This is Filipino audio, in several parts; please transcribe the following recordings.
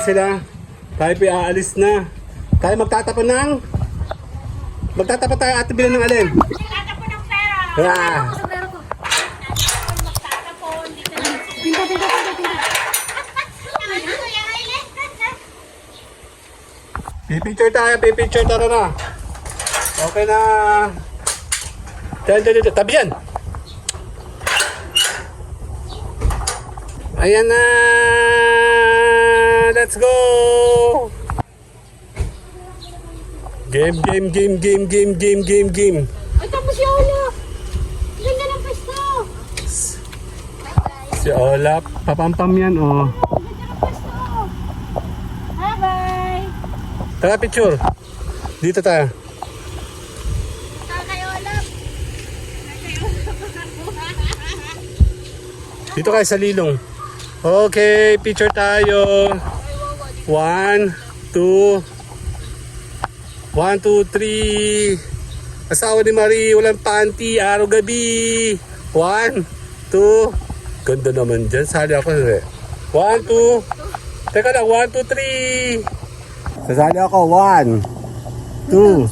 Sila. Tayo po aalis na. Tayo magtatapon tayo at bilang ng alin. Magtatapon ng pera. Magtatapon. Pinta. Pipicture tara na. Okay na. Dito, tabi yan. Ayan na. Let's go! Game. Ay, tapos si Olaf. Ganda ng pwesto. Si Olaf, papampam yan, oh. Bye-bye. Tara, picture. Dito tayo. Kay Olaf. Dito kayo sa lilong. Okay, picture tayo. 1, 2, 3. Asawa ni Marie, walang panty, araw gabi. 1, 2. Ganda naman dyan, sali ako. 1, 2. Teka lang, 1, 2, 3. Sasali ako, 1, 2.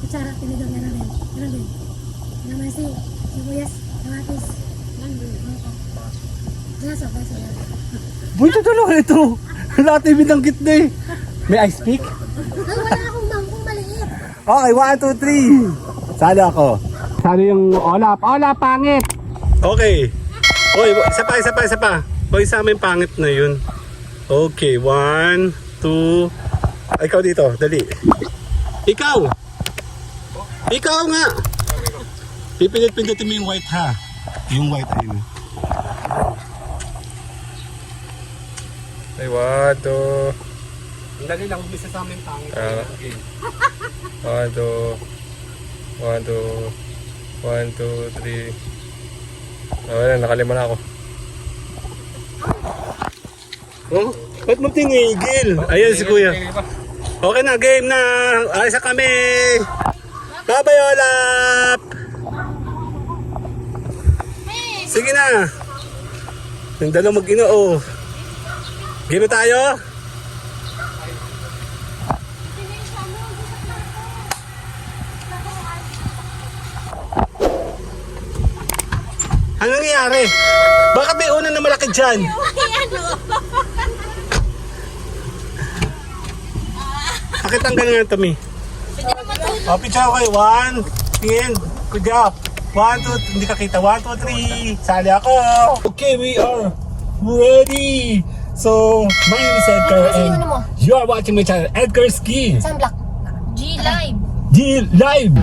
Kutsara, tinidor, meron din. Naman si sibuyas, kamatis. Baso. Boy, tutulong ito. Lahat ay binanggit na eh. May ice pick? Ay, wala akong mangkong maliit. Okay, 1, 2, 3. Sali ako. Sali yung Olaf. Olaf, pangit! Okay. Oy, isa pa. Oy, sa amin pangit na yun. Okay, 1, 2. Ikaw dito, dali. Ikaw nga! Pipindot-pindutin mo yung white ha. Yung white ayun. Ay, wado. Ang dali lang, umpisa sa amin pangit. 1, 2, 3. Wala, nakalima na ako. Oh, ba't mo tinigil? Ayan si kuya. Okay na, game na. Ayos na kami. Bye-bye, Olaf. Sige na. Yung dalaw mag-ino, oh. Game na tayo. Ano nangyayari? Bakit may una na malaki dyan? Pakitanggal nga ito, Mi. O, picture ko kayo. 1, tingin. Good job. 1, 2, hindi ka kita. 1, 2, 3. Sali ako. Okay, we are ready. So, my name is Edgar and you are watching my channel, Edgar Ski. Sunblock. G Live. G Live.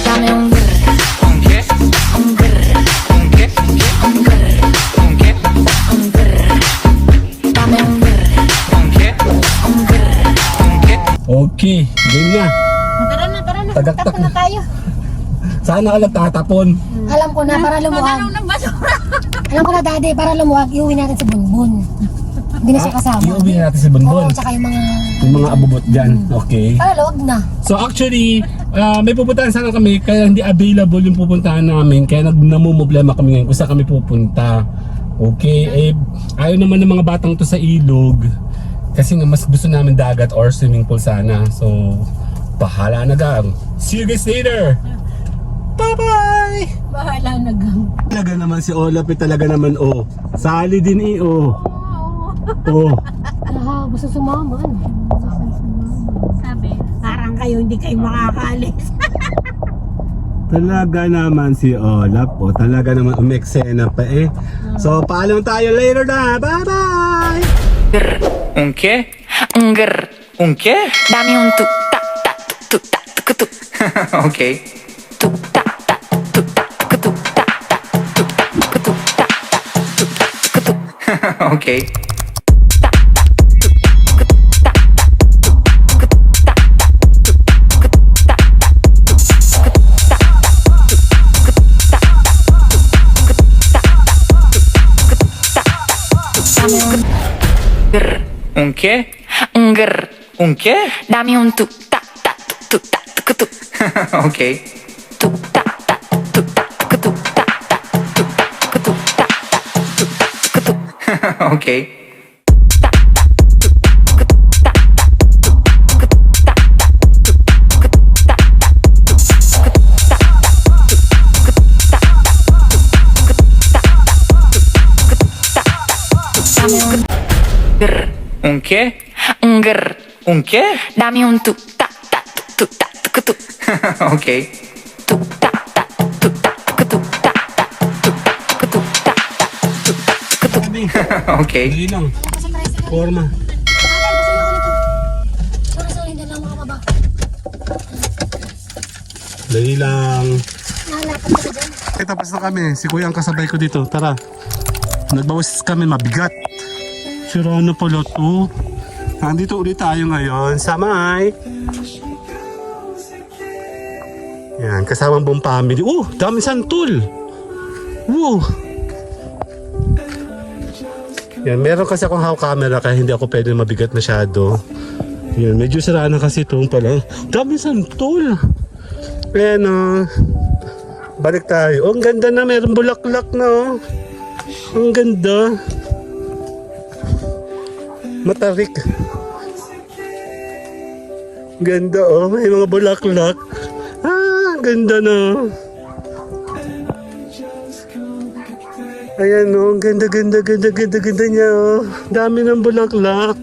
Dami yung Okay, game na. Tara na. Tagaktak Tapon na tayo. Sana ka lang tatapon. Alam ko na, para lumuwag. Maganaw ng basura. Alam ko na, Daddy, para lumuwag, iuwi natin si Bunbun. Hindi na siya kasama. Iuwi na natin si Bonbon. Oo, tsaka yung mga... Yung mga abubot dyan. Okay. Para luwag na. So actually, May pupuntahan sana kami kaya hindi available yung pupuntahan namin kaya namumblema kami ngayon kung saan kami pupunta. Okay, ayaw naman ng mga batang to sa ilog kasi nga mas gusto namin dagat or swimming pool sana. So, bahala na gang. See you guys later! Bye-bye! Bahala na gang. Talaga naman si Olaf talaga naman sali din Gusto sumama. Sabi, parang kayo hindi kayo makakaalis. Talaga naman si Olaf talaga naman umeksena pa So paalam tayo later na. Bye-bye! Un qué? Un qué? Dame un tuk tak tak tuk tak tuk tuk. Ok. Tuk tak tak tuk tak tuk tuk tak tak tuk tak tuk tuk tak tak tuk tak tuk tuk. Ok. Tak tak tuk tuk tak tak tuk tuk tak tak tuk tuk tak tak tuk tuk tak tak tuk tuk tak tak tuk tak tuk tak tak. Un qué? Un qué? Dame un tuk tak tak tuk tak tuk tuk. Ok. Tuk tak tak tuk tak tuk tuk tak tak tuk tak tuk tak tak tuk tak tuk tuk. Ok. Tak tak tuk tuk tak tak tuk tuk tak tak tuk tuk tak tak tuk tuk tak tak tuk tuk tak tak tuk tuk tak tak tuk tuk tak. Un qué? Un qué? Dame un tuk tak tak tuk tak tuk tuk. Ok. Tuk tak tak tuk tak tuk tuk tak tak tuk tak tuk tak tak tuk tak tuk tuk. Ok. Dali lang. Forma. Sorry, hindi lang makababa. Dali lang. Nalakad ka dyan. Tapos na kami. Si Kuya ang kasabay ko dito. Tara. Nagbawas kami mabigat. Sira na pala to. Nandito ulit tayo ngayon sa may. Yan, kasamang buong family. Dami santol. Yan, meron kasi akong hawak camera kaya hindi ako pwede mabigat masyado. Yan, medyo sira na kasi itong pala. Dami santol. Ayan balik tayo. Ang ganda na, meron bulaklak na Ang ganda. Matarik. Ganda may mga bulaklak. Ganda na. Ayan ang ganda niya Dami ng bulaklak.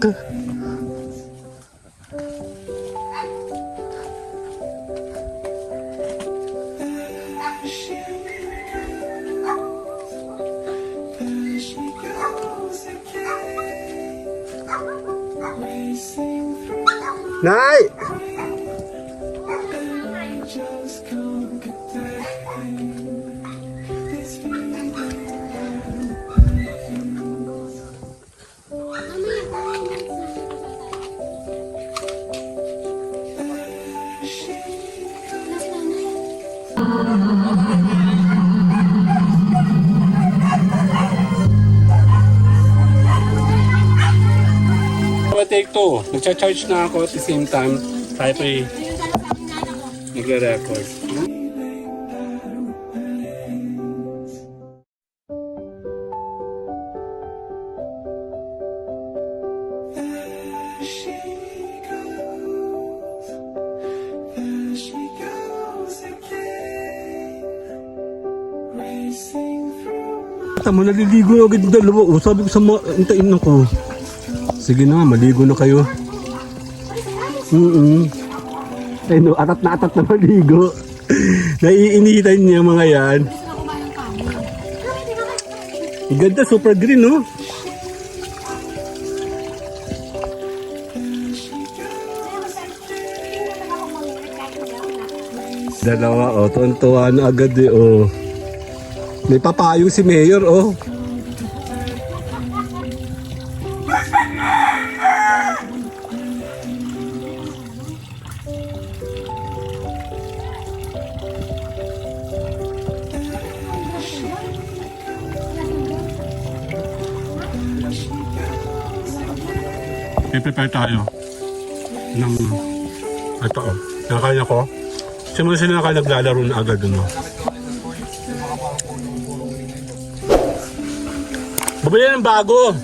Nay! Take 2. Nagcha-charge na ako at the same time. Tayo pa nagre-record. Tama, naliligo na agad yung dalawa. Sabi ko sa mga intain ako. Sige na, maligo na kayo. Ay no, atat na maligo. Naiinitan niya mga yan. Ang ganda, super green no? Dalawa tuwan-tuwa na agad May papayo si Mayor I-prepare tayo ng ito nakakaya ko Simula sila na naglalaro na agad, ano. Bumili ng bago.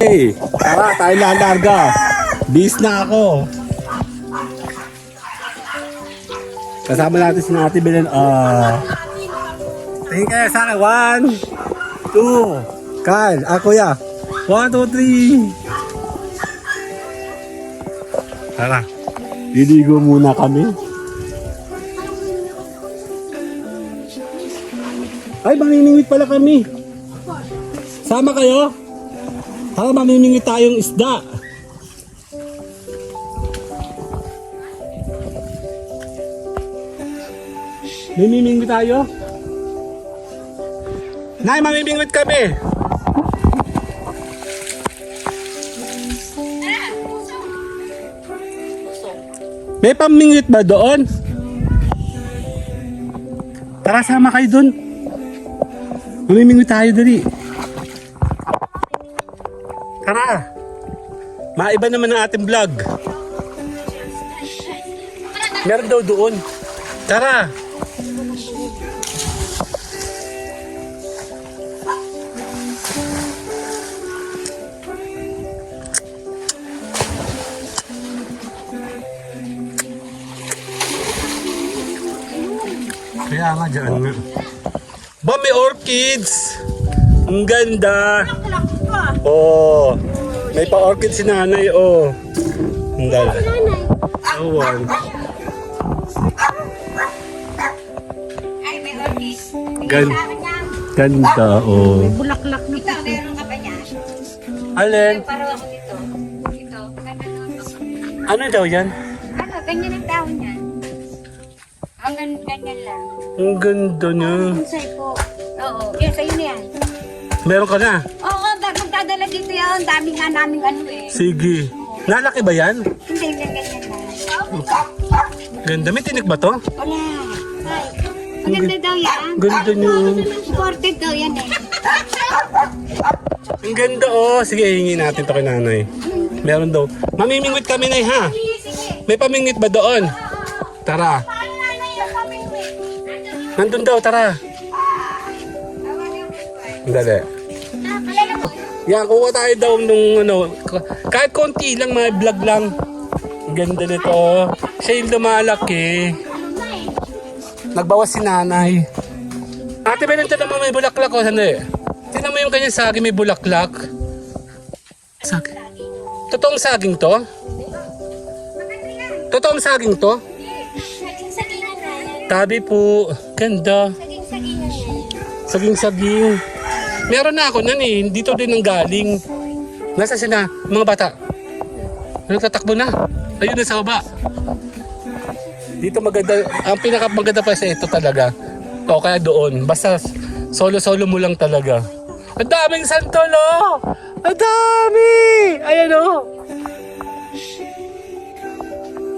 Hey, tara, tayo lalarga. Bis na ako. Kasama natin si Ate Belen. Tingin kayo sa akin. 1, 2. Kyle, kuya. 1, 2, 3. Tara. Liligo muna kami. Ay, maniningit pala kami. Sama kayo? Para mamimingit tayong isda. Mamimingit tayo? Nay, mamimingit kami. May pamingit ba doon? Tara, sama kayo doon. Mamimingit tayo dali. Tara. Maiba naman ang ating vlog. Meron daw doon. Tara. Kaya nga dyan nga. Ba, may orchids. Ang ganda. Oh, may pa-orchid si nanay, oh. Ang ganda. Awan. Ay, may orchid. Ganda, oh. Bulaklak na ito. Meron ka pa niya? Alin? Paro ako dito. Ito. Ano daw yan? Ano, ganyan ang tao niyan. Hanggang ganyan lang. Ang ganda niya. Ang sa'yo po. Oo, yun sa'yo na yan. Meron ka na? Oo, magdadala dito yan. Dami nga namin ano eh. Sige. Nalaki ba yan? Hindi, ganyan lang. Ganda. May tinik ba to? Wala. Ay, maganda daw yan. Ganda niyo. Supported daw yan eh. Ang ganda, oh. Sige, hingin natin to kay nanay. Meron daw. Mamimingwit kami, nay, ha? May pamingwit ba doon? Tara. Nandun daw, tara. Dali. Yan, kuha tayo daw nung ano, kahit konti lang, mga vlog lang. Ang ganda nito. Siya yung lumalaki. Nagbawas si nanay. Ate, ba nandiyan naman may bulaklak o? Sandali. Tingnan mo yung kanyang saging may bulaklak. Saging. Totoong saging to? Totoong saging to? Saging-sagingan na yan. Tabi po. Ganda. Saging-sagingan na yan. Saging-saging. Meron na ako nan eh. Dito din ang galing. Nasa sila, mga bata. Nagtatakbo na. Ayun na sa baba. Dito maganda. Ang pinakamaganda pa sa ito talaga. O kaya doon. Basta solo-solo mo lang talaga. Ang daming santol, oh! Ang dami! Ayan, oh!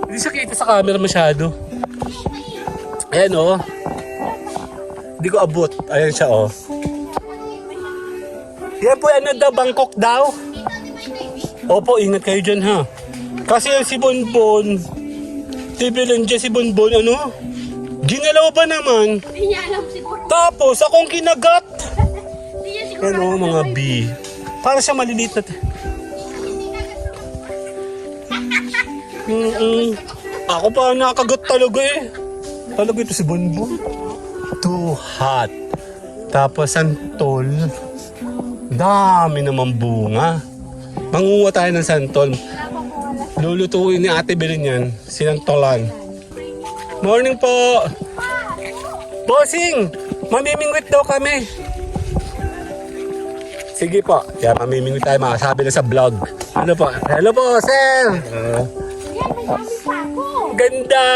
Hindi siya kita sa camera masyado. Ayan, oh. Hindi ko abot. Ayan siya, oh. Yan po, ano daw, Bangkok daw. Opo, ingat kayo dyan, ha. Kasi yan si Bonbon, tibilan dyan si Bonbon, ano? Ginalaw ba naman? Hindi niya alam siguro. Tapos, akong kinagat. Hindi niya siguro. Ano, mga bee. Para siya maliliit na. Ako pa nakagat talaga eh. Talaga ito si Bonbon. Too hot. Tapos, santol. Dami naman bunga. Mangunguha tayo ng santol. Lulutuin ni Ate Belen yan. Sinantolan. Morning po. Bossing, mamimingwit daw kami. Sige po. Yan, mamimingwit tayo. Makasabi na sa vlog. Ano po? Hello po, sir. Yan, may dami pa ako. Ganda.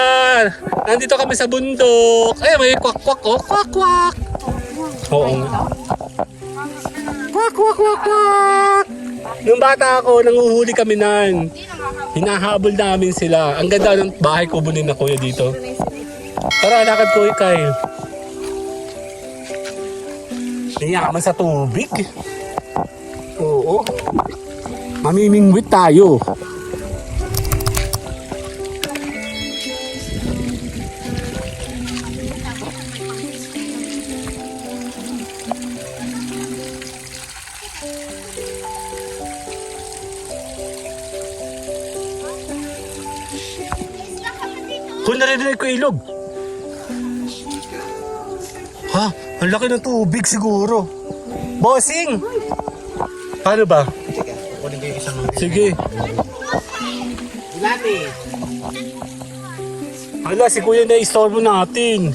Nandito kami sa bundok. Ay, may kwak-kwak. Oh, kwak-kwak. Oo nga. Kwak, kwak, kwak, kwak. Nung bata ako, nanguhuli kami nan. Hinahabol namin sila. Ang ganda ng bahay kubo ni na kuya dito. Tara, lakad ko ikay. Yaman sa tubig. Oo. Mamimingwit tayo. Kung narinig ko ilog. Ha? Ang laki ng tubig siguro. Bossing! Paano ba? Sige. Hala, si kuya na istorbo natin.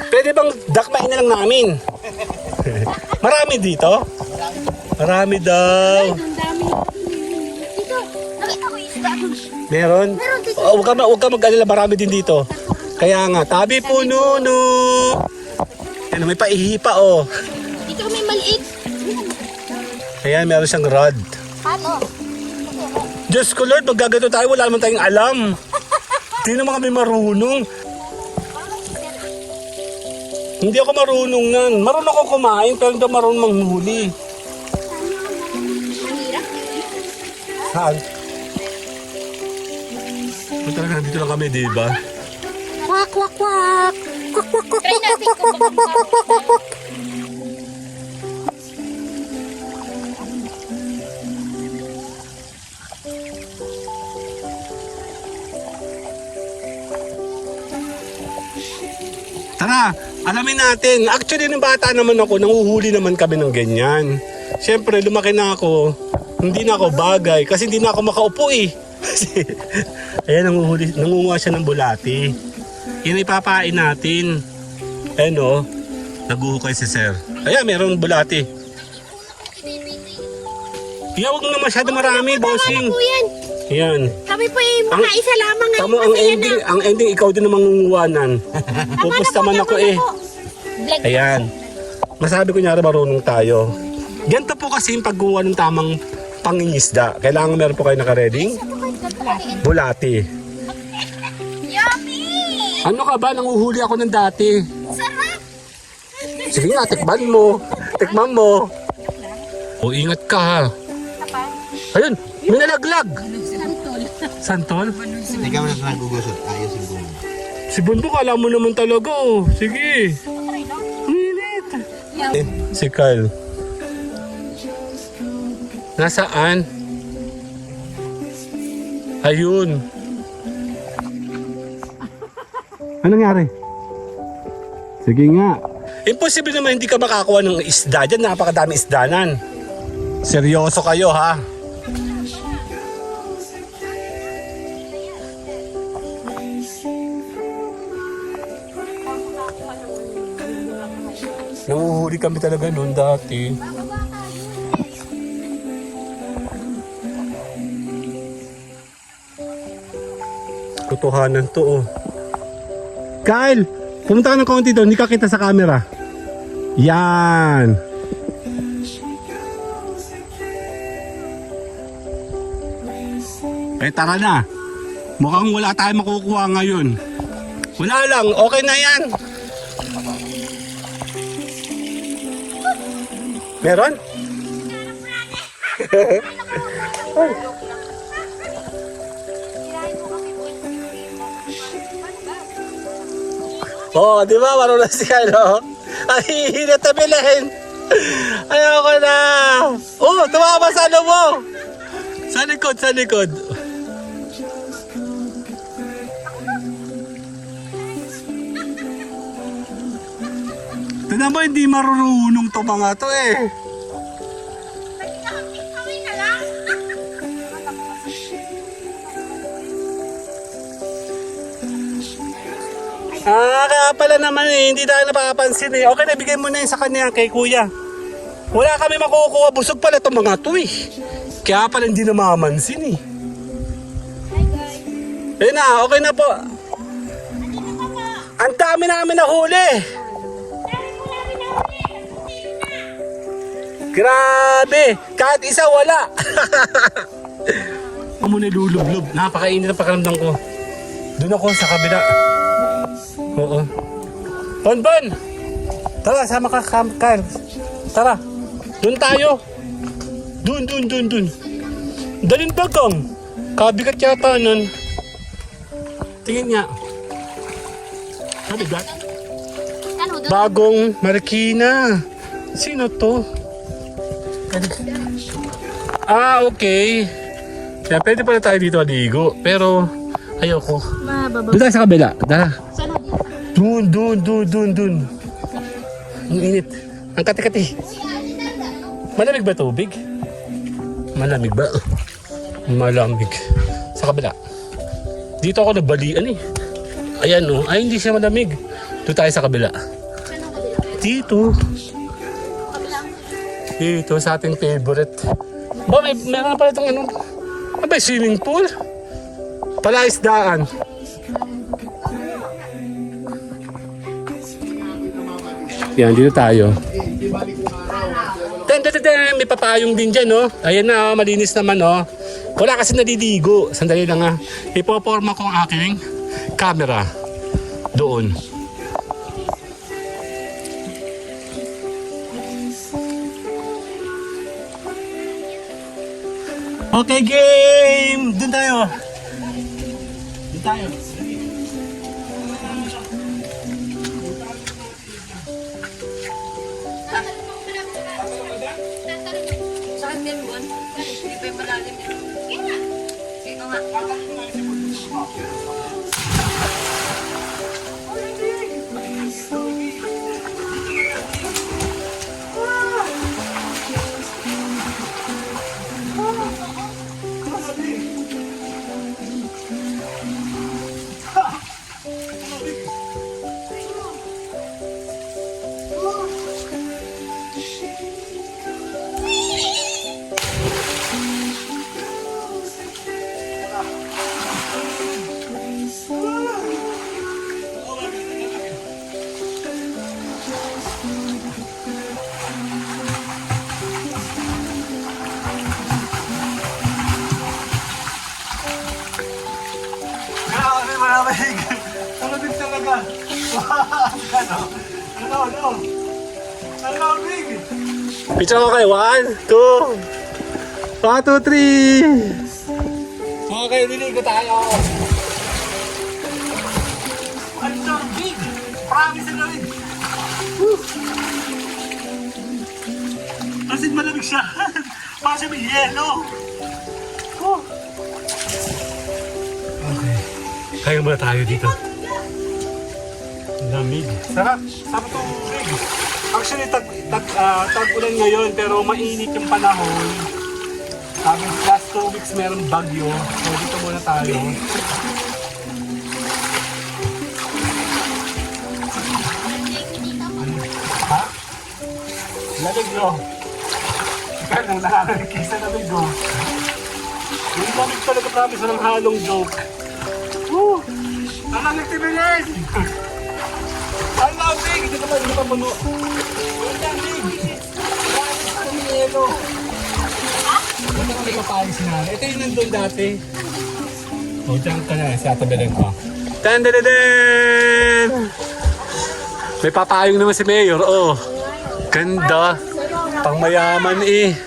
Pwede bang dakmain na lang namin? Marami dito? Marami daw. Ang dami. Dito, nakita ko isda. Meron? Oh, huwag ka mag-alala, marami din dito. Kaya nga, tabi puno. Ano, may paihipa oh. Dito may maliit. Ayan, meron siyang rod. Ano? Diyos ko Lord, magagato tayo, wala naman tayong alam. Hindi naman kami marunong. Hindi ako marunong nan. Marunong ako kumain, pero hindi ako marunong manghuli. Saan? Talaga, dito lang kami, di ba? Kwak, kwak, kwak. Kwak, kwak, kwak, Try natin kung makakapag. Tara, alamin natin. Actually, nung bata naman ako, nanguhuli naman kami ng ganyan. Siyempre, lumaki na ako. Hindi na ako bagay kasi hindi na ako makaupo eh. Kasi, ayan, nangunguha siya ng bulati. Yan ay papain natin. Ayan o, naguhukay si sir. Ayan, meron bulati. Kaya huwag na masyado marami, bossing. Po yan. Ayan. Kami po eh, mga isa lamang ngayon. Tamo, ang ending, ikaw din namang nangunguhanan. Pupusta man ako eh. Vlog. Ayan. Masabi ko nyari marunong tayo. Ganito po kasi yung pagkuha ng tamang pangingisda. Kailangan meron po kayo nakareding bulati. Yummy! Ano ka ba? Nanguhuli ako ng dati. Sarap! Sige nga, tikman mo. Tikman mo. O, ingat ka ha. Ayun, may nalaglag. Santol? Hindi ka mo na nagugusot. Ayos yung buhay. Si Bundok, alam mo naman talaga oh. Sige. Init. Si Kyle. Nasaan? Ayun. Ano nangyari? Sige nga. Imposible naman hindi ka makakuha ng isda dyan. Napakadami isdanan. Seryoso kayo ha. Nanguhuli kami talaga noon dati. Totohanan to oh. Kyle, pumunta ka ng konti doon, hindi ka kita sa camera. Yan. Eh tara na. Mukhang wala tayong makukuha ngayon. Wala lang, okay na yan. Meron? Oh, di ba? Marunong si ano? Ay, hinatabilahin. Ayoko na. Oh, tumama sa ano mo. Sa likod, sa likod. Tignan mo, hindi marunong to mga to eh. Kaya pala naman eh, hindi tayo napapansin eh. Okay, nabigay mo na yun sa kanya kay kuya. Wala kami makukuha, busog pala itong mga to eh. Kaya pala hindi namamansin eh. Ayun na, okay na po. Ang dami namin nahuli. Grabe! Kahit isa wala! Ako muna lulublob. Napakainit ang pakiramdam ko. Doon ako sa kabila. Oo. Bon! Tara, sama ka, Kyle. Tara. Doon tayo. Doon. Dalin bagang. Kabigat yata nun. Tingin nga. Kabigat. Ano doon? Bagong Marikina. Sino to? Okay. Kaya pwede pala tayo dito maligo. Pero ayoko. Doon tayo sa kabila. Tara. Doon. Ang init. Ang kati-kati. Malamig ba tubig? Malamig ba? Malamig. Sa kabila. Dito ako nabalian eh. Ayan oh. Ay hindi siya malamig. Doon tayo sa kabila. Dito. Dito sa ating favorite. Ba, meron pala itong ano. Abay, swimming pool. Palaisdaan. Yan, dito tayo. May papayong din dyan, no? Ayan na, oh, malinis naman, oh. Wala kasi naliligo. Sandali lang, ha. Ipoporma ko ang aking camera. Doon. Okay, game! Doon tayo. Doon tayo. Saan din buwan? Hindi pa yung malalim. Ito nga. Grabe, malamig. Malamig talaga. Ano? Malamig. Picture ko kayo. 1, 2. 1, 2, 3. Okay, liligo tayo. Ang lamig. Promise ang lamig. Kasi malamig siya. Parang siya may yelo. Okay. Kaya muna tayo dito. Lamig. Sarap. Sarap itong tubig. Actually, tag-ulan ngayon pero mainit yung panahon. Sabi, last 2 weeks meron bagyo. So dito muna tayo. Ha? Lamig no? Ikaw nang nakakarinig sa lamig no? Yung lamig talaga, promise, walang halong joke. Woo! Ang lamig tibilis! Ang lamig! Hindi ka puno. Ang lamig! Ang yelo! Ito kami papayang sinari. Ito yung nandun dati. O, dyan ka na. Sa tabilan ko. Tan-dan-dan-dan! May papayong naman si Mayor. Oh, ganda. Pang mayaman eh.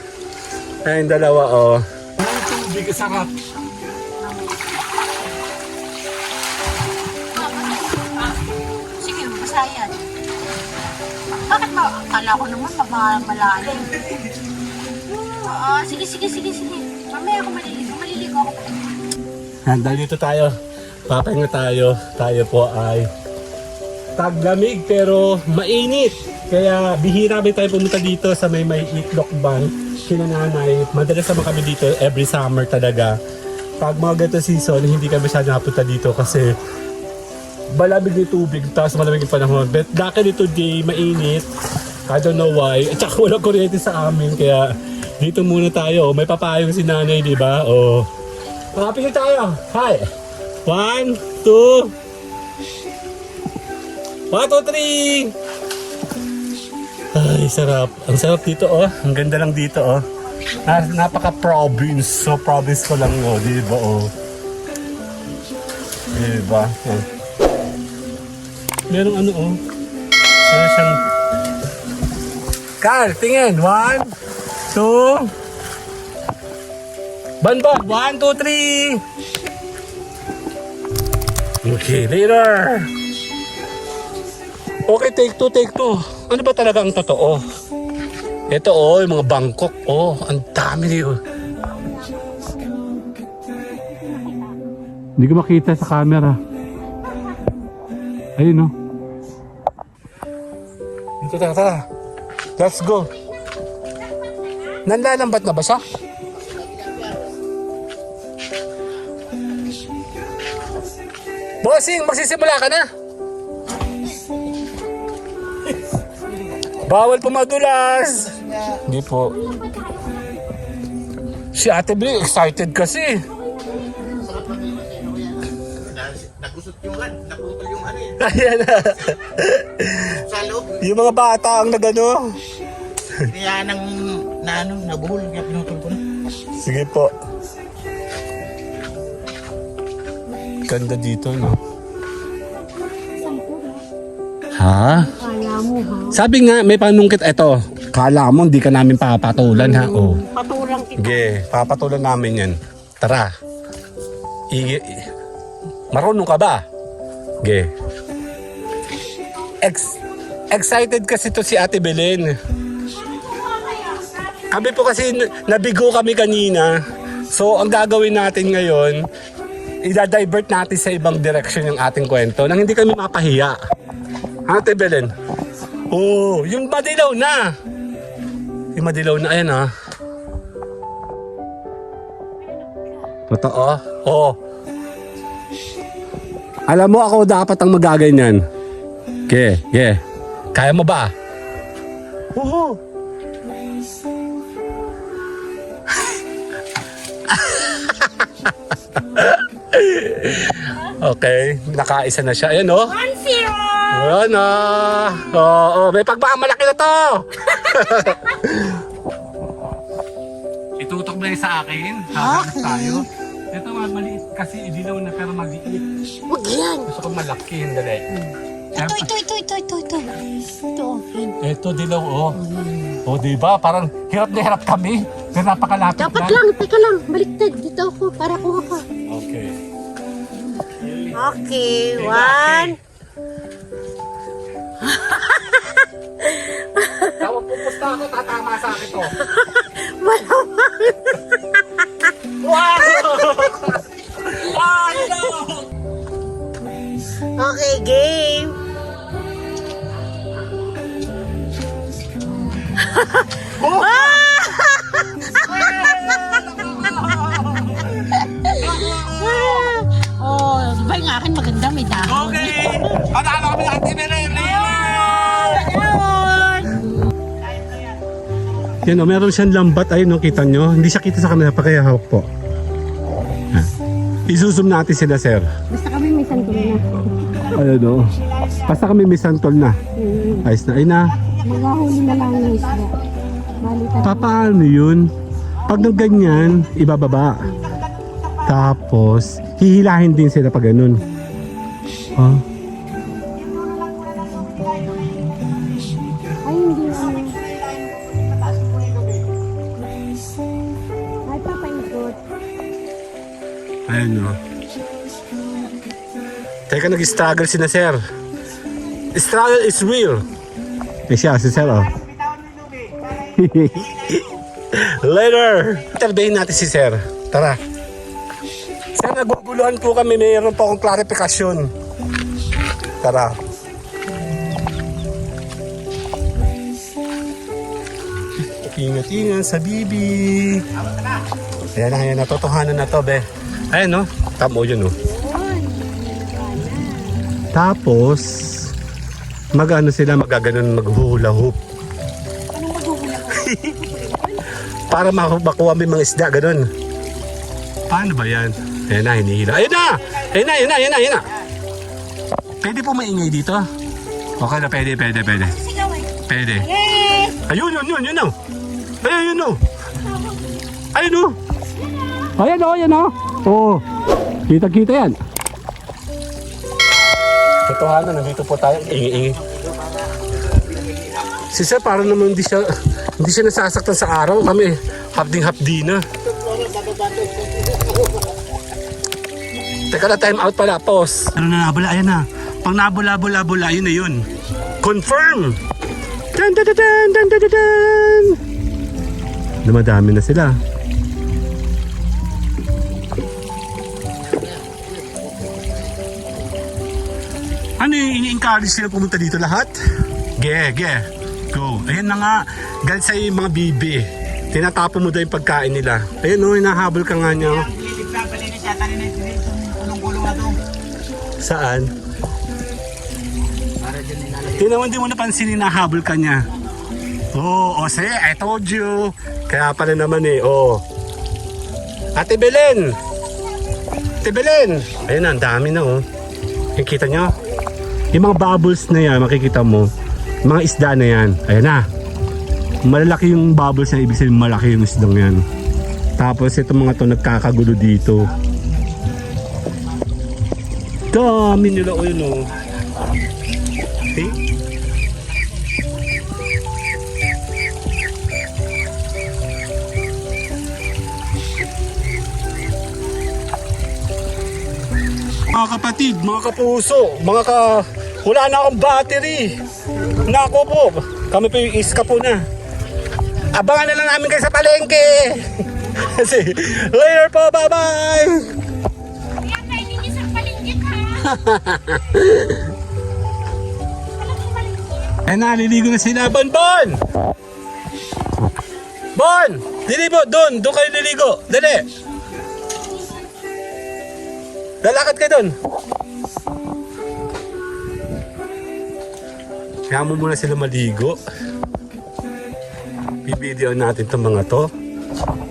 Ayun, dalawa oh. Ang tubig, sarap. Sige, masayan. Bakit ba? Akala ko naman malalim. Sige. Mamaya ako maliligo ako. Dahil dito tayo, papahinga tayo. Tayo po ay taglamig pero mainit. Kaya bihira ba tayo pumunta dito sa may Itlog Bank. Kinananay, madalas naman kami dito every summer talaga. Pag mga ganito season, hindi kami masyado napunta dito kasi malamig yung tubig, tapos malamig yung panahon. But luckily today, mainit. I don't know why. At saka walang kuryente sa amin, kaya dito muna tayo. May papayong si nanay, di ba? O, makapigil tayo. Hi! 1, 2. 1, 2, 3. Ay, sarap. Ang sarap dito, oh. Ang ganda lang dito, oh. Napaka-province. So, province ko lang, oh. Di ba, oh. Di ba? Oh. Merong ano, oh. Meron siyang... Carl, tingin. 1, 2... Banbon. 1, 2, 3. Okay, later. Okay, take 2, take 2. Ano ba talaga ang totoo? Ito, oh, yung mga Bangkok. Oh, ang dami niyo. Hindi ko makita sa camera. Ayun, oh. Dito, tara. Let's go. Nanlalambat na ba siya? Bossing, magsisimula ka na. Bawal pumadulas. Hindi po. Si Ate Bri, excited kasi. Nagusot yung naputol yung ano eh. Ayan na. Sa loob. Yung mga bata ang nagano. Kaya nabuhol. Kaya pinutol ko na. Sige po. Ganda dito, no? Ha? Kaya mo, ha? Sabi nga, may panungkit. Eto, kala mo, hindi ka namin papatulan, ha? Oh. Patulang kita. Sige, papatulan namin yan. Tara. Marunong ka ba? Sige. Excited kasi to si Ate Belen. Kami po kasi nabigo kami kanina. So, ang gagawin natin ngayon, i-divert natin sa ibang direction yung ating kwento nang hindi kami mapahiya. Ate Belen? Oh, yung madilaw na. Yung madilaw na, ayan ah. Totoo? Oo. Alam mo ako dapat ang magaganyan. Okay, yeah. Kaya mo ba? Oo. Okay, nakaisa na siya. Ayan oh. 1-0! Ayan ah. Oo, may pagmamalaki na to. Itutok mo na sa akin. Hahanap tayo. Ito maliit kasi idilaw na pero maliit. Huwag yan! Gusto ko malaki yung dali. Ito. Ito, okay. Ito dilaw oh. O diba? Parang hirap na hirap kami. Pero napakalapit Dapat na. lang, teka lang. Baliktad. Dito ako, para kuha ka. Okay. Okay, 1. Tawag pupusta ako, tatama sa akin to. Malamang. Wow! Ah, no! Okay, game. Oh, di ba yung akin maganda, may dahon. Okay! Panalo kami ng Ate Belen! Yan o, meron siyang lambat. Ayun o, kita nyo. Hindi siya kita sa camera pa kaya hawak po. Isusum natin sila, sir. Basta kami may santol na. Ayun o. Basta kami may santol na. Ayos na. Ayun na. Maghahuli na lang ng isda. Balitan. Paano yun? Pag nang ganyan, ibababa. Tapos, hihilahin din sila pag ganun. Ha? Ay, hindi ano. Ay, papaikot. Ayun o. Teka, nag-struggle si na sir. Struggle is real. Eh siya, si sir o. Later! Interviewin natin si sir. Tara. Sir, naguguluhan po kami. Mayroon po akong klarifikasyon. Tara. Ingat-ingat sa bibi. Ayan na. Totohanan na to, be. Ayan, no? Tamo yun, no? Tapos, mag-ano sila, magaganon, mag-hula hoop. Para makuha may mga isda, ganun. Paano ba yan? Ayan na, hinihila. Ayan na! Pwede po maingay dito? Okay na, pwede. Pwede. Ayun, yun o. Ayun o. Ayun o. Ayan o, yan o. Oo. Kita yan. Totohanan, nandito po tayo. Ingi-ingi. Si Sir, parang naman hindi siya nasasaktan sa araw. Kami, hapding-hapdi na. Teka na, time out pala. Pause. Ano na nabula? Ayan na. Pag nabula-bula, yun na yun. Confirm! Dan, dan, dan, dan, dan, dan, dan. Dumadami na sila. Ano yung ini-encourage sila pumunta dito lahat? Go. Ayan na nga. Galit sa'yo yung mga bibi. Tinatapo mo daw yung pagkain nila. Ayan o, hinahabol ka nga niya. Saan? Tinaman din mo napansin, hinahabol ka niya. Oo, say, I told you. Kaya pala naman eh, Ate Belen! Ayan na, ang dami na Nakikita nyo? Yung mga bubbles na yan, makikita mo. Mga isda na yan. Ayan na. Malalaki yung bubbles na, ibig sabihin malaki yung isdang yan. Tapos itong mga to nagkakagulo dito. Dami nila yun Okay? Mga kapatid, mga kapuso, wala na akong battery. Nako po, kami po yung iska po na. Abangan na lang namin kayo sa palengke. Kasi, later po, bye-bye. Kaya kayo ninyo sa palinggit ha. Eh, naliligo na sila. Bon! Liligo, doon kayo liligo. Dali. Lalakad kayo doon. Kaya mo muna sila maligo. Bibideo natin itong mga to.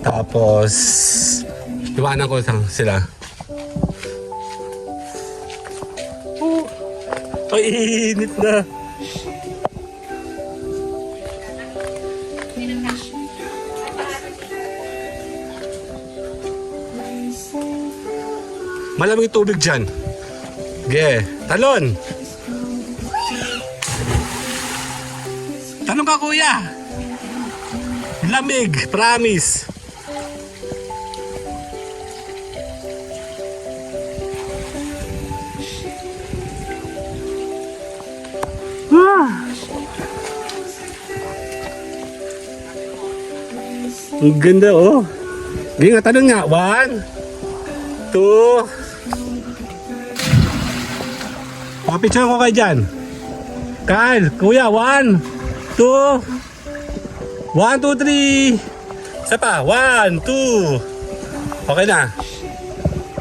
Tapos, iwanan ko lang sila. Ay, init na. Malamig tubig dyan. Talon. Talon ka, kuya. Lamig, promise. Ang ganda Sige nga, tanong nga. 1, 2. Picture ko kayo dyan. Kyle, kuya, 1, 2. 1, 2, 3. Isa pa, 1, 2. Okay na.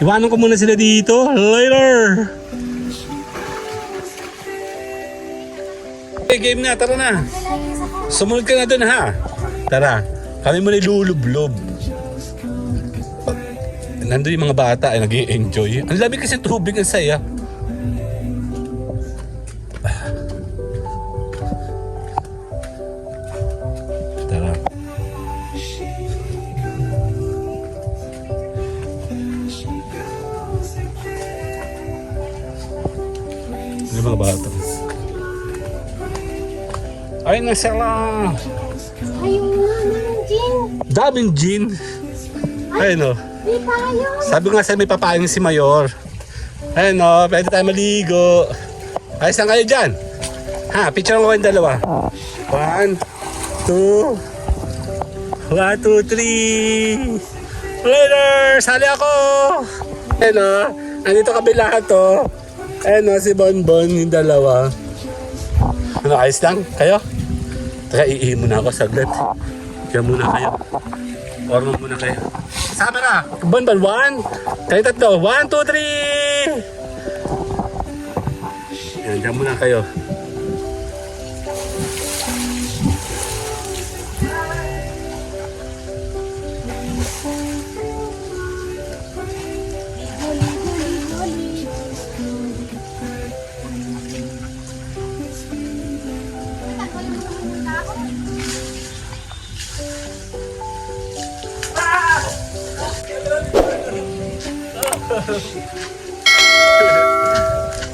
Iwanan ko muna sila dito. Later. Okay, game na. Tara na. Sumunod ka na dun, ha? Tara. Kami muna ilulublob. Nandun yung mga bata ay nag-i-enjoy. Ang lamig kasi tubig, ang saya. Tara. Yung mga bata. Ay, nasala. Ayun na, Jin. Daming gin. Ayun Di pa yun. Sabi nga sa may papayang si Mayor. Ayun pwede tayo maligo. Ayos lang kayo dyan. Ha, picture mo kayong dalawa. 1, 2. 1, 2, 3. Later! Sali ako! Ayun andito kami lahat Ayun si Bonbon, yung dalawa. Ano, ayos lang? Kayo? Teka, iihi muna ako saglit. Kaya muna kayo. Ormo muna kayo. Sama na! Bonbon, 1. Kayo tatlo. 1, 2, 3. Yan, dyan muna kayo.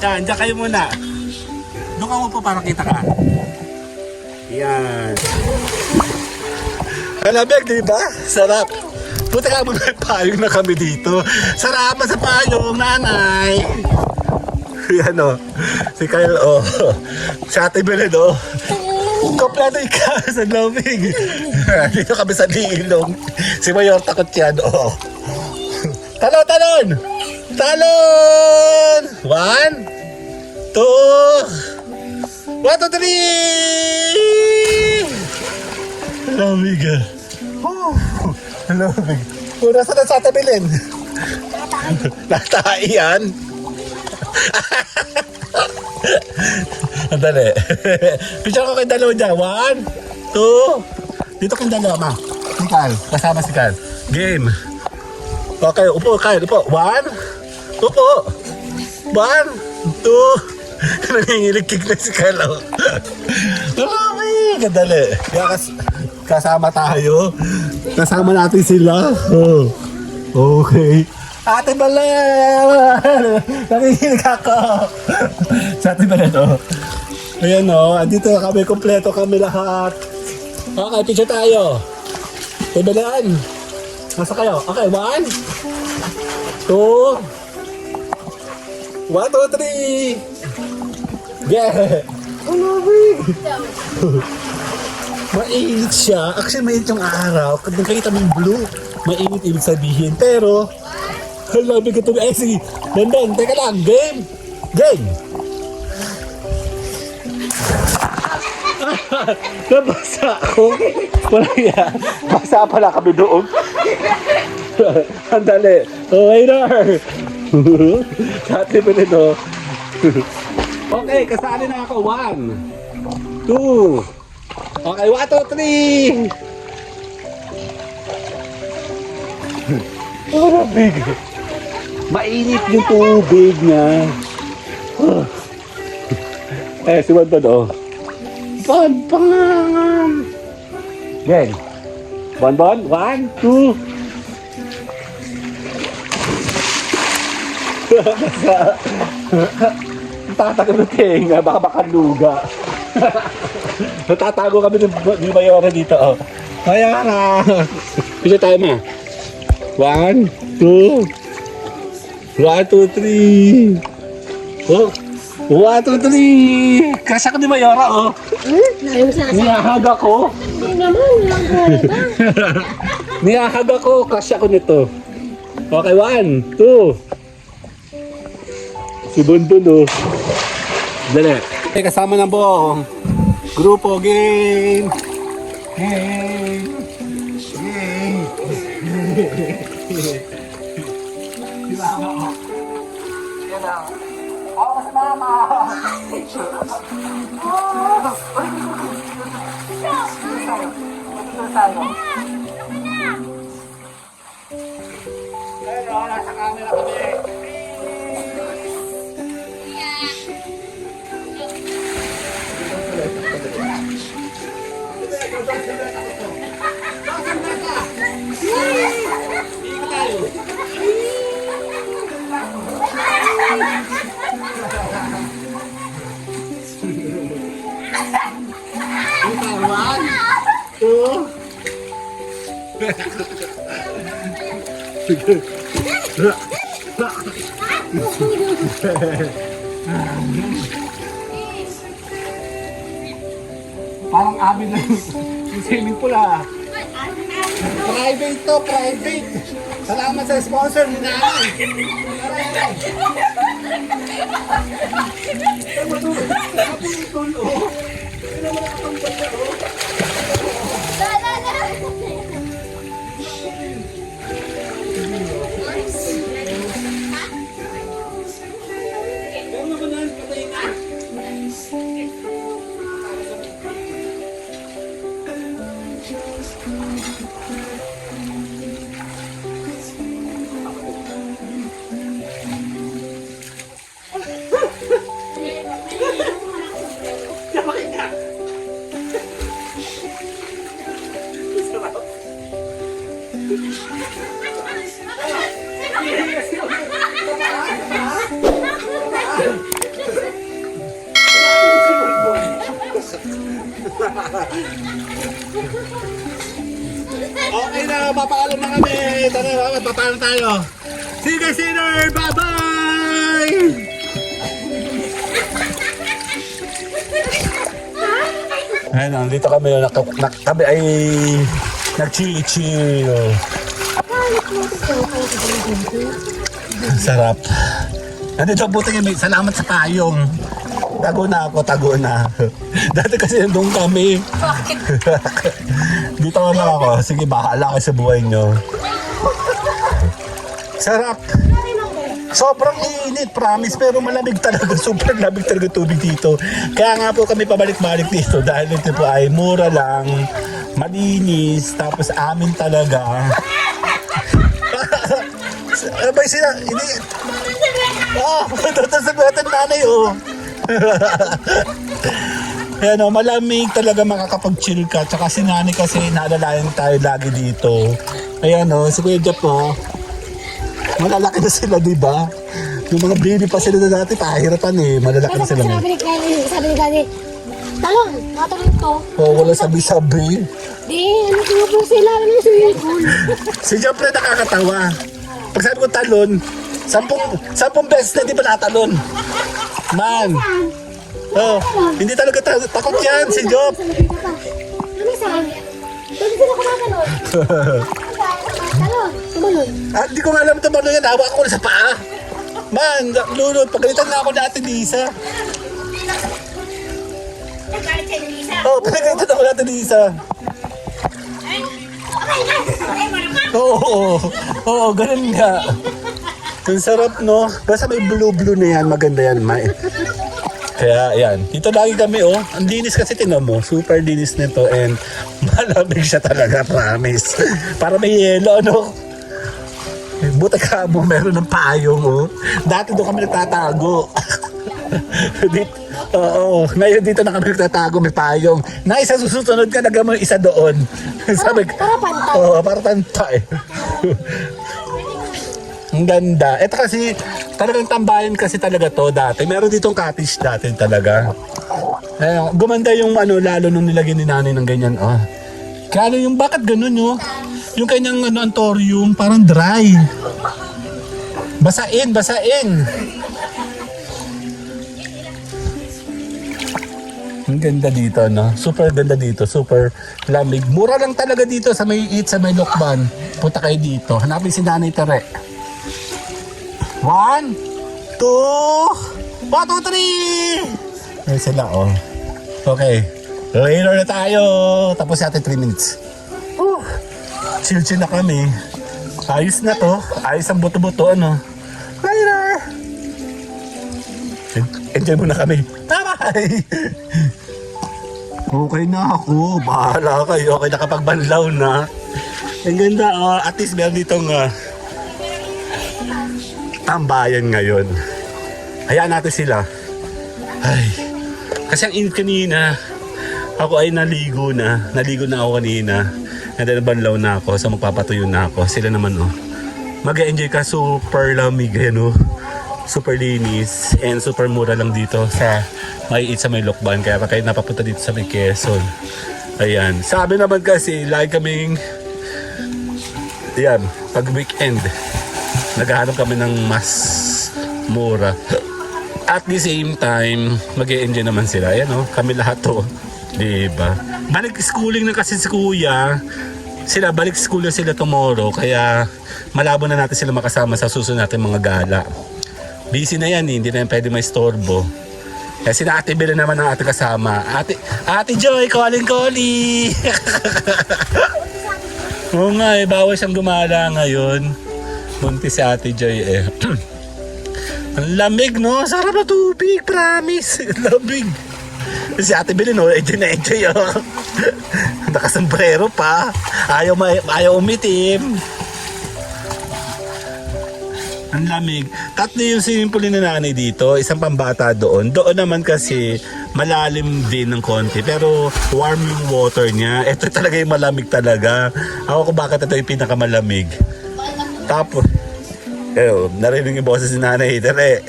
Yan, dyan kayo muna. Doon ka mo po para kita ka. Yan. Alamig, di ba? Sarap. Buti ka mo may payong na kami dito. Sarap sa payong, nanay. Yan o. Si Kyle o. Si Ate Belen o. Kompleto ikaw sa lamig. Dito kami sa Lilong. Si Mayor takot yan o. Talon, talon! Talon! 1, 2, 1, 2, 3! Lamig ah. Lamig. Nasa na sa Ate Belen? Natai yan. Ang dali. Picture ko kayo dalawa dyan. 1, 2. Dito kayong dalawa, ma. Si Carl. Kasama si Carl. Game. Okay, upo, Carl. Upo. 1. Upo. 1, 2. Nangingilig-kig na si Carl. Marami. Kadali. Kasama tayo. Kasama natin sila. Oh. Okay. Ate Belen! Nanginginig ako! Sa Ate Belen, oh. Ayan, oh. Andito kami, kompleto kami lahat. Okay, picture tayo. Ate Belen. Nasa kayo? Okay, 1, 2, 1, 2, 3. Yeah! Ang lamig! Mainit siya. Actually, mainit yung araw. Kung nakikita mo yung blue, mainit ibig sabihin. Pero, ang lamig ito. Eh, sige. Benden, teka lang. Game! Game! Nabasa ako. Wala yan. Basa pala kami doon. Ang dali. Okay na. Kati pa nito. Okay, kasali na ako. 1, 2. Okay, 1, 2, 3. Oh, lamig. Mainit yung tubig niya. Eh, si Wandon, oh. Bon. Again. Bon. 1, 2. Tatago ng tenga, baka makaluga. Natatago kami ng Mayora dito, oh. Mayora! Pisa tayo, ma. 1, 2. 1, 2, 3. Oh. 1, 2, 3. Kasya ko ni Mayora, oh. Niyahaga ko. Hindi naman, walang kwalita. Niyahaga ko, kasya ko nito. Okay, 1, 2. Si Bundun, oh. Dali. Okay, kasama ng buong grupo. Game! Game! Game! Si Mama, oh. Yan lang. Ako si Mama! Pero, nasa camera kami. Parang amin na yung swimming pool, ah. Private to, private. Salamat sa sponsor ni Nanay. Okay na, papaalam na kami. Tara, papaalam tayo. See you guys later. Bye-bye! Ayun, dito kami. Kami ay nag-chill-chill. Sarap. Nandito ang buti kami. Salamat sa payong. Tago na ako, tago na. Dati kasi nandun kami. Bakit? Dito ka na ako. Sige, bahala kayo sa buhay nyo. Sarap. Sobrang init, promise. Pero malamig talaga. Super lamig talaga tubig dito. Kaya nga po kami pabalik-balik dito. Dahil ito po ay mura lang. Malinis. Tapos amin talaga. Abay sila. Hindi. Oh, tasagutan nanay oh. Ayan o, malamig talaga makakapag-chill ka. Tsaka si nanay kasi naalalayan tayo lagi dito. Ayan o, si Kuya Jeff o. Malalaki na sila, diba? Yung mga baby pa sila na dati, pahirapan eh. Malalaki na sila. Sabi ni Gani, talon, matalon to. Oo, wala sabi-sabi. Di, ano po sila, ano yung swimming pool. Si Jeff na nakakatawa. Pag sabi ko talon, 10 beses na di ba natalon? Man. Oh, hindi talaga takot yan si Job. Ano saan? Doon sila kumatalon. Talon, tumalon. Ah, hindi ko nga alam ito ano yan. Hawak ko na sa paa. Man, lulod. Pagalitan na ako dati, Lisa. Nagalit sa'yo, Lisa. Oh, pagalitan ako dati, Lisa. Oo, ganun nga. Ang sarap, no? Basta may blue-blue na yan. Maganda yan, May. Kaya, yan. Dito lagi kami, oh. Ang linis kasi, tinan mo. Super linis nito. And malamig siya talaga, promise. Para may yelo, no? Buta ka mo, meron ng payong, oh. Dati doon kami nagtatago. Dito, oo. Ngayon dito na kami nagtatago, may payong. Na isa susunod ka, nagamo isa doon. Sabi, Para pantay. oo, para pantay. Ang ganda. Ito kasi, talagang tambayan kasi talaga to dati. Meron ditong cottage dati talaga. Ayun, gumanda yung ano, lalo nung nilagyan ni nanay ng ganyan. Oh. Kaya yung bakit ganun yung kanyang ano, antorium, parang dry. Basain. Ang ganda dito, no? Super ganda dito, super lamig. Mura lang talaga dito sa may Eat, sa may Lokban. Punta kayo dito. Hanapin si Nanay Tere. 1, 2, 1, 2, 3! Ayun sila, oh. Okay. Later na tayo. Tapos natin 3 minutes. Chill-chill na kami. Ayos na to. Ayos ang buto-buto, ano. Later! Enjoy muna kami. Bye-bye! Okay na ako. Bahala kayo. Okay, nakapagbanlaw na. Ang ganda, oh. At least meron ditong tambayan ngayon. Hayaan natin sila. Ay. Kasi ang init kanina. Ako ay naligo na. Naligo na ako kanina. And then banlaw na ako. So magpapatuyo na ako. Sila naman, oh. Mag-enjoy ka. Super lamig. Ayan, oh. Super linis. And super mura lang dito sa may Eat sa may Lokban. Kaya pa kayo napapunta dito sa may Quezon. Ayan. Sabi naman kasi, lagi kaming yan, pag weekend naghahanap kami ng mas mura. At the same time, mag-e-enjoy naman sila. Ayan, oh, kami lahat to. Diba? Balik schooling na kasi si Kuya. Sila, balik school na sila tomorrow. Kaya malabo na natin sila makasama sa susunod natin mga gala. Busy na yan, hindi na yan pwede may storbo. Kaya si Ate Bella naman ang ating kasama. Ate Joy, calling. Oo nga eh, bawal siyang gumala ngayon. Buntis si Ate Joy eh. Ang lamig, no? Sarap na tubig, promise. Lamig. Si Ate Bella, no? Enjoy na enjoy, oh. Nakasombrero pa. Ayaw umitim. Ang lamig. Tatlo yung swimming pool na nanay dito. Isang pambata doon. Doon naman kasi malalim din ng konti. Pero warm yung water niya. Ito talaga yung malamig talaga. Ako kung bakit ito yung pinakamalamig. Tapos, narinig yung boses ni nanay. Tere.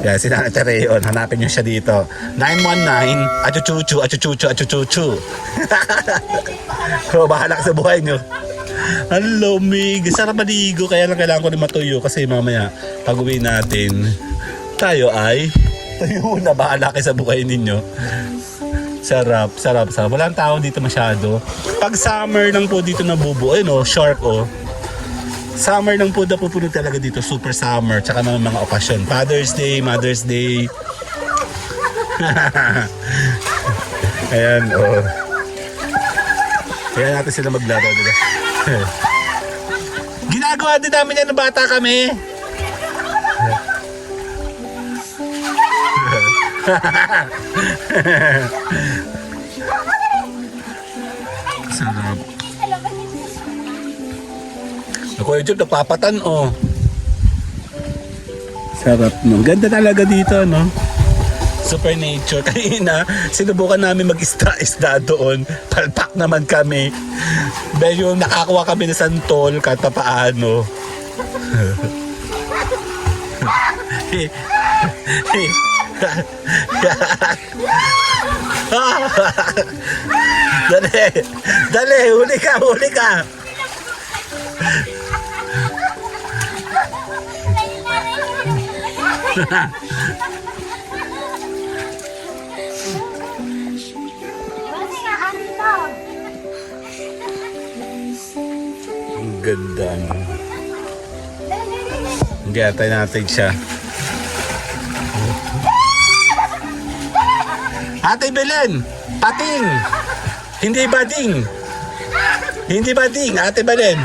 Yan, si Nanay Tereon. Hanapin niyo siya dito. 919, achuchuchu, achuchuchu, achuchuchu. So, bahala ka sa buhay niyo. Hello, Mig. Sarap maligo. Kaya lang kailangan ko rin matuyo. Kasi mamaya, pag uwi natin, tayo ay tuyo na. Bahala kayo sa buhay ninyo. Sarap, sarap, sarap. Walang tao dito masyado. Pag summer lang po dito nabubuo. Ayun o, shark o. Summer lang po na pupuno talaga dito. Super summer. Tsaka mga okasyon. Father's Day, Mother's Day. Ayan, o. Kaya natin sila maglaro nila. Ginagawa din namin yan ng bata kami. Sarap. Ako yung napapatan oh. Sarap no. Ganda talaga dito no. Super nature. Kanina, sinubukan namin mag-isda doon. Palpak naman kami. Medyo nakakuha kami ng santol kahit pa paano. Dali, dali, huli ka, huli ka. Ang ganda no. Hindi atay natin siya. Ate Belen, pating. Hindi bading. Hindi bading, Ate Belen.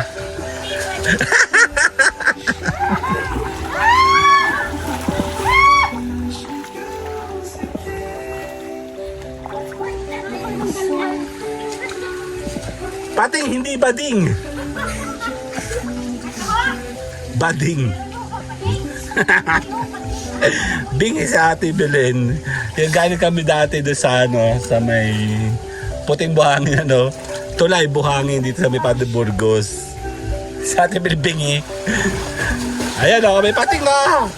Pating, hindi bading. Bading. Bing sa Ate Belen. Yung galing kami dati doon sa ano, sa may puting buhangin ano. Tulay buhangin dito sa may Padre Burgos. Sa Ate Belen bingi. Ayan o, may pating na.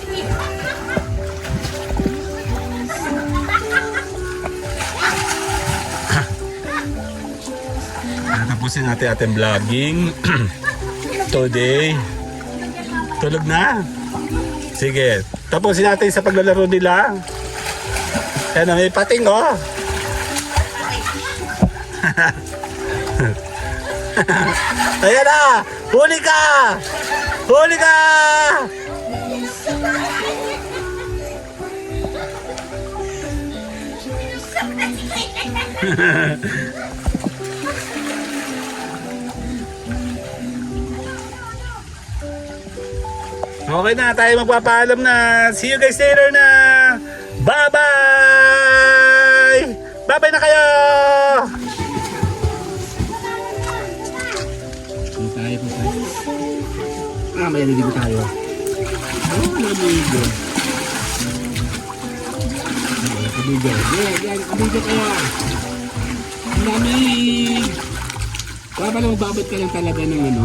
Tapusin natin ating vlogging. Today. Tulog na. Sige. Tapusin natin sa paglalaro nila. Ayan, may pating oh. Ayan na. Huli ka. Huli ka. Okay na, tayo magpapaalam na. See you guys later na. Bye-bye! Bye-bye na kayo! Tayo po tayo. May naligo tayo. Naligo. Naligo. Yan, naligo kayo. Ang lamig. Baka lang magbabad ka lang talaga ng ano,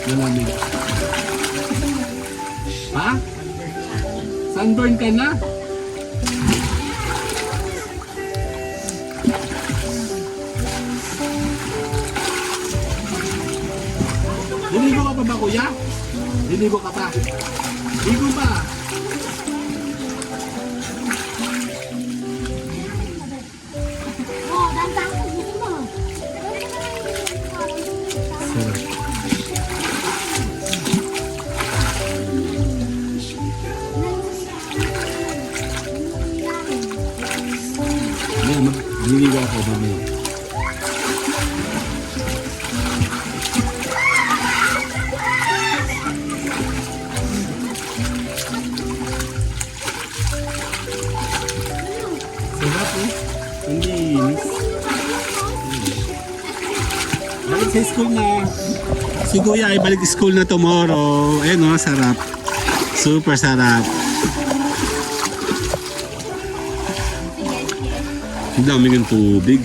ng lamig. Ha? Sunburn ka na? Liligo ka pa ba kuya? Liligo ka pa? Ligo pa? Liligo ako mamaya. Sarap eh. Ang linis. Balik sa school na. Si Kuya ay balik school na tomorrow. Ayun o, sarap. Super sarap. Ang dami ng tubig.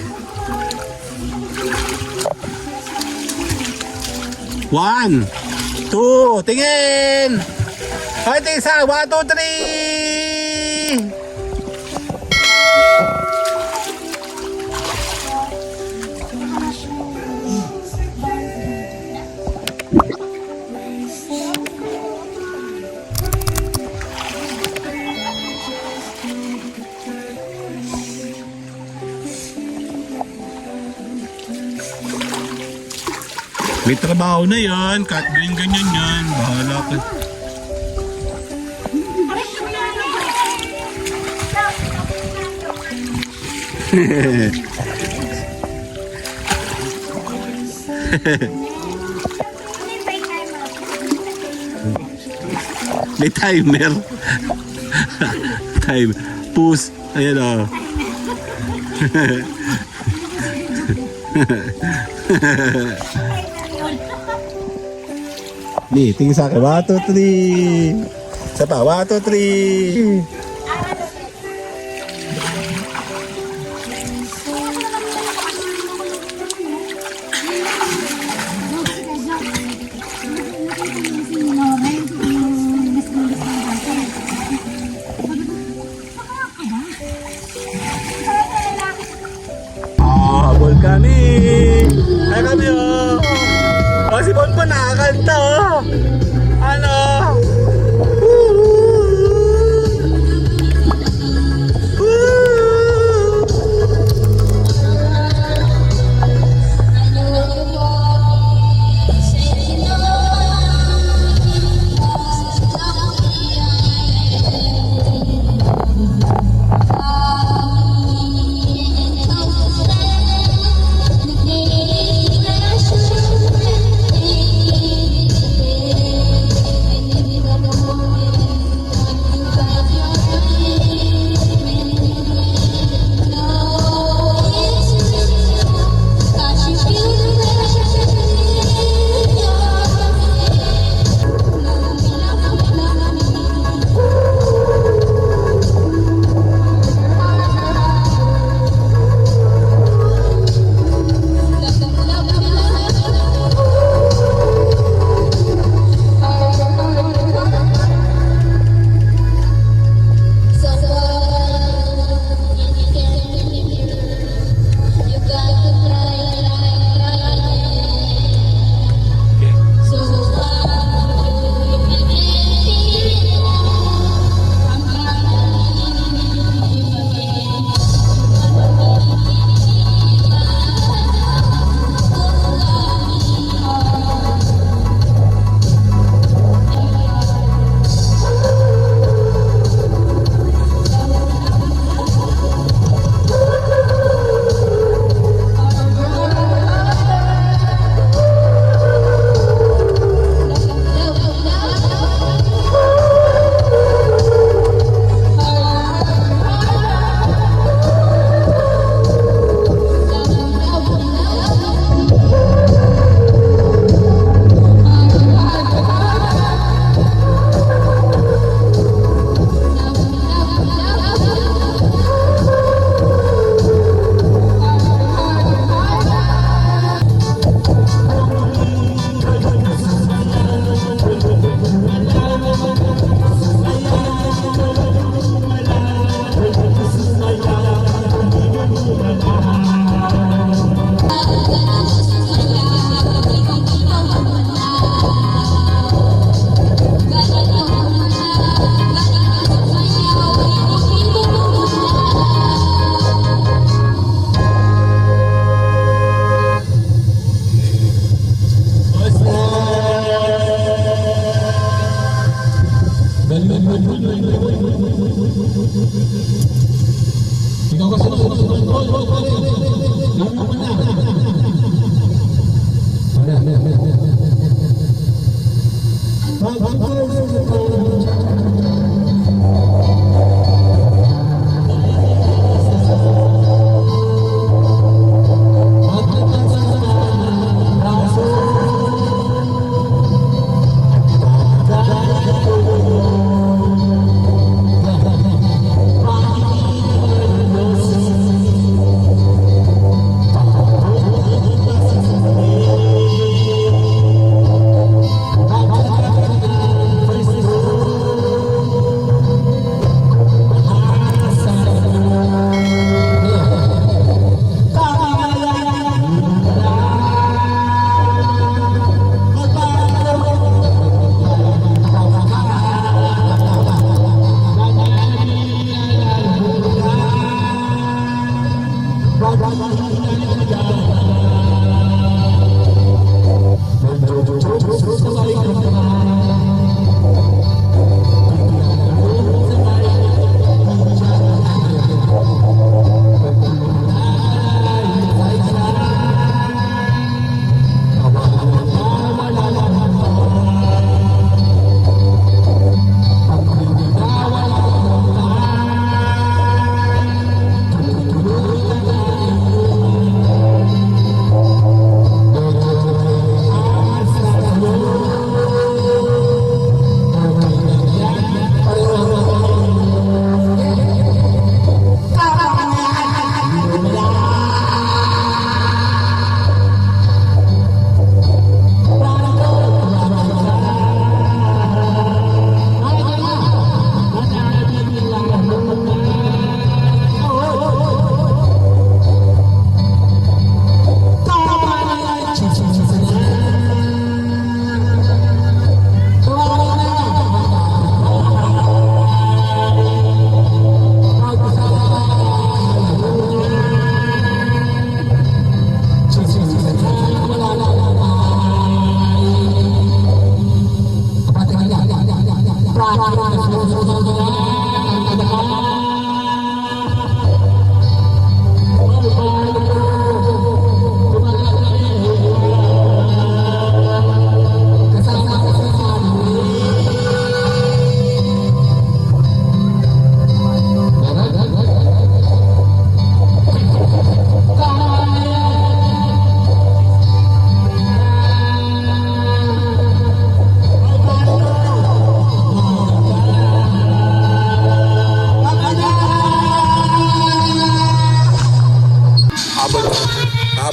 1, 2, tingin! Ay, isa. 1, 2, 3! May trabaho na yan, kahit ganyan yan, bahala ka. May timer. Time. Push. Ayan o. Ni, tingin sa akin. 1, 2, 3. Isa pa. 1, 2, 3. Habol kami. Ay kami oh. Oh, si Bonbon nakakanta oh. Ano?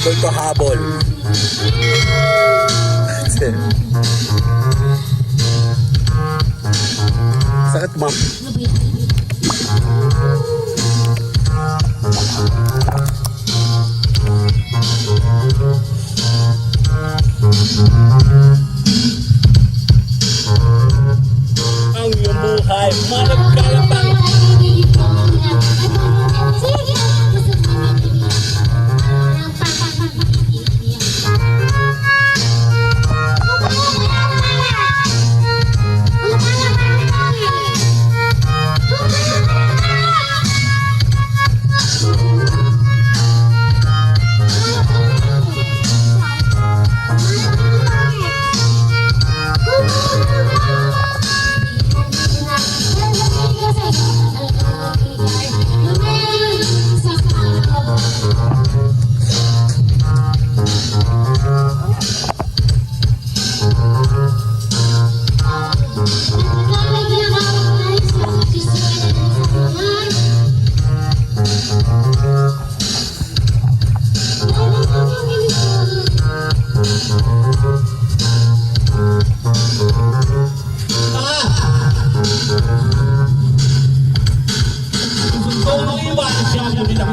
Habol to habol. Sakit mo. Ang iyong buhay, malagkalapang.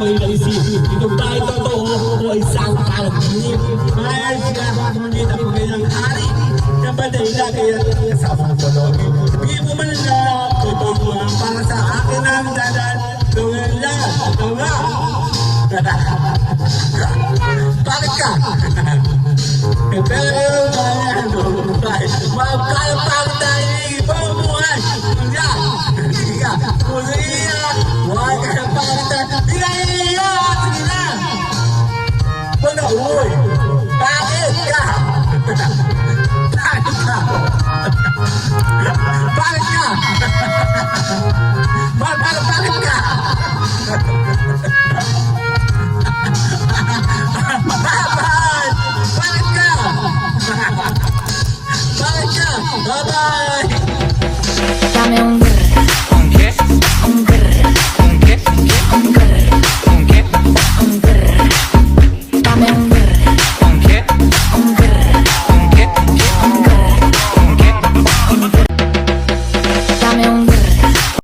Ito ba ito o isang kalagin? Mahal sila, ngunit ako bilang hari. Kabaday na kaya sa mga palogin. Sabihin mo man lang, ito mga para sa akin ang dadan. Tungan lang, tunga. Bakit ka? Pero bayan mo, magkalapang tayo ibang buhay. Kaya, sige ka, kuliya, huwag ka ng pangalitan. Sige na! Wala, uy!